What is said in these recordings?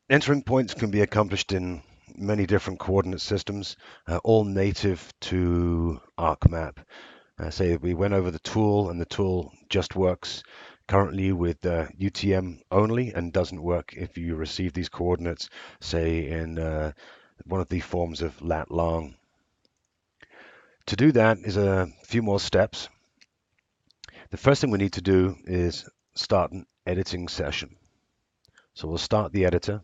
Entering points can be accomplished in many different coordinate systems, all native to ArcMap. Say we went over the tool and the tool just works currently with UTM only and doesn't work if you receive these coordinates, say in one of the forms of lat long. To do that is a few more steps. The first thing we need to do is start an editing session. So we'll start the editor.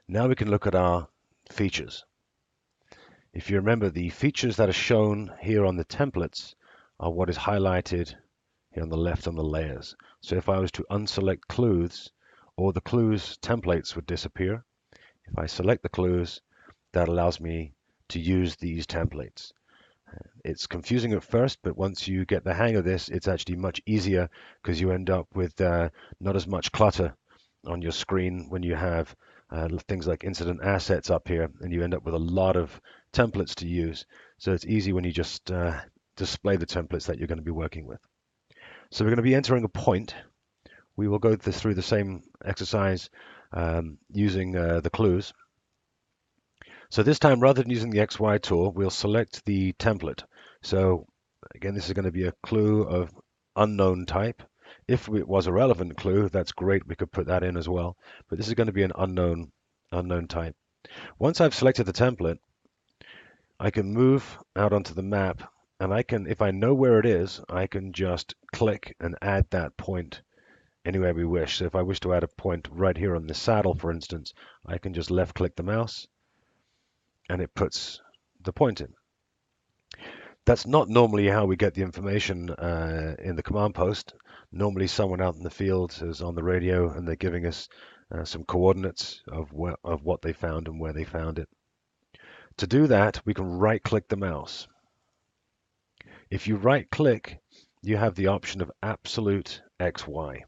Now we can look at our features. If you remember, the features that are shown here on the templates are what is highlighted here on the left on the layers. So if I was to unselect clues, all the clues templates would disappear. If I select the clues, that allows me to use these templates. It's confusing at first, but once you get the hang of this, it's actually much easier because you end up with not as much clutter on your screen when you have things like incident assets up here, and you end up with a lot of templates to use. So it's easy when you just display the templates that you're going to be working with. So we're going to be entering a point. We will go through the same exercise using the clues. So this time, rather than using the XY tool, we'll select the template. So again, this is going to be a clue of unknown type. If it was a relevant clue, that's great. We could put that in as well. But this is going to be an unknown type. Once I've selected the template, I can move out onto the map, and I can, if I know where it is, I can just click and add that point anywhere we wish. So if I wish to add a point right here on the saddle, for instance, I can just left click the mouse and it puts the point in. That's not normally how we get the information in the command post. Normally someone out in the field is on the radio and they're giving us some coordinates of what they found and where they found it. To do that, we can right click the mouse. If you right click, you have the option of absolute XY.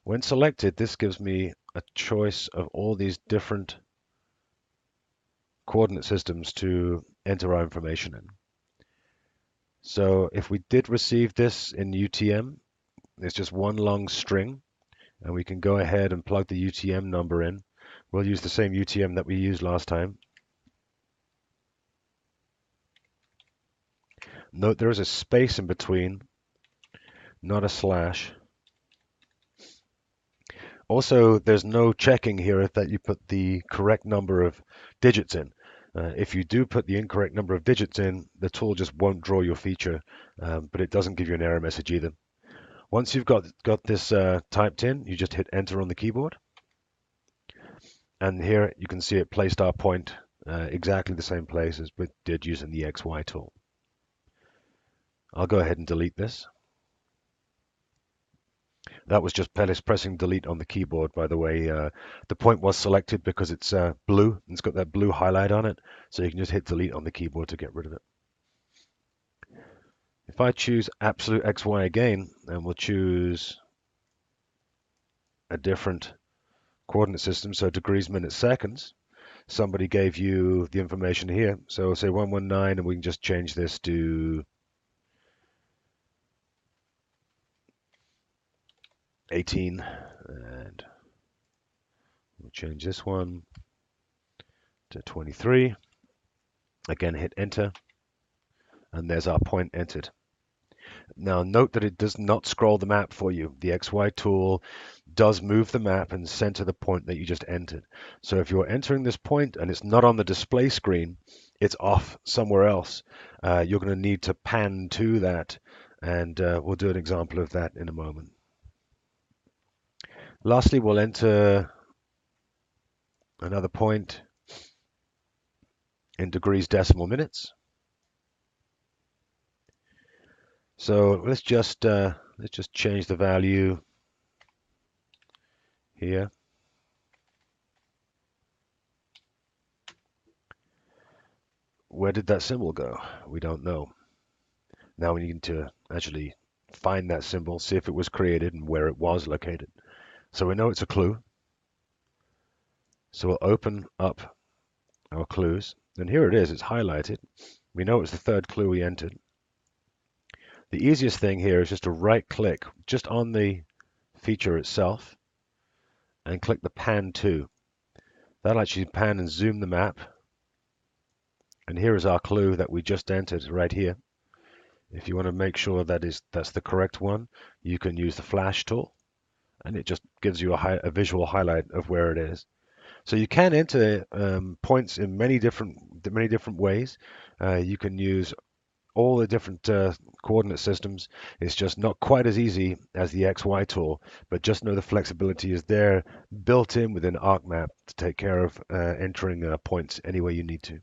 When selected, this gives me a choice of all these different coordinate systems to enter our information in. So if we did receive this in UTM, it's just one long string, and we can go ahead and plug the UTM number in. We'll use the same UTM that we used last time. Note there is a space in between, not a slash. Also, there's no checking here that you put the correct number of digits in. If you do put the incorrect number of digits in, the tool just won't draw your feature, but it doesn't give you an error message either. Once you've got this typed in, you just hit enter on the keyboard. And here you can see it placed our point exactly the same place as we did using the XY tool. I'll go ahead and delete this. That was just pressing delete on the keyboard, by the way. The point was selected because it's blue, and it's got that blue highlight on it, so you can just hit delete on the keyboard to get rid of it. If I choose absolute XY again, and we'll choose a different coordinate system, so degrees, minutes, seconds, somebody gave you the information here. So say 119, and we can just change this to 18, and we'll change this one to 23. Again, hit enter, and there's our point entered. Now note that it does not scroll the map for you. The XY tool does move the map and center the point that you just entered. So if you're entering this point and it's not on the display screen, it's off somewhere else, you're going to need to pan to that, and we'll do an example of that in a moment. Lastly, we'll enter another point in degrees, decimal, minutes. So let's just change the value here. Where did that symbol go? We don't know. Now we need to actually find that symbol, see if it was created and where it was located. So we know it's a clue. So we'll open up our clues, and here it is, it's highlighted. We know it's the third clue we entered. The easiest thing here is just to right click just on the feature itself and click the pan to. That'll actually pan and zoom the map. And here is our clue that we just entered right here. If you want to make sure that's the correct one, you can use the flash tool, and it just gives you a visual highlight of where it is. So you can enter points in many different ways. You can use all the different coordinate systems. It's just not quite as easy as the XY tool, but just know the flexibility is there built in within ArcMap to take care of entering points any way you need to.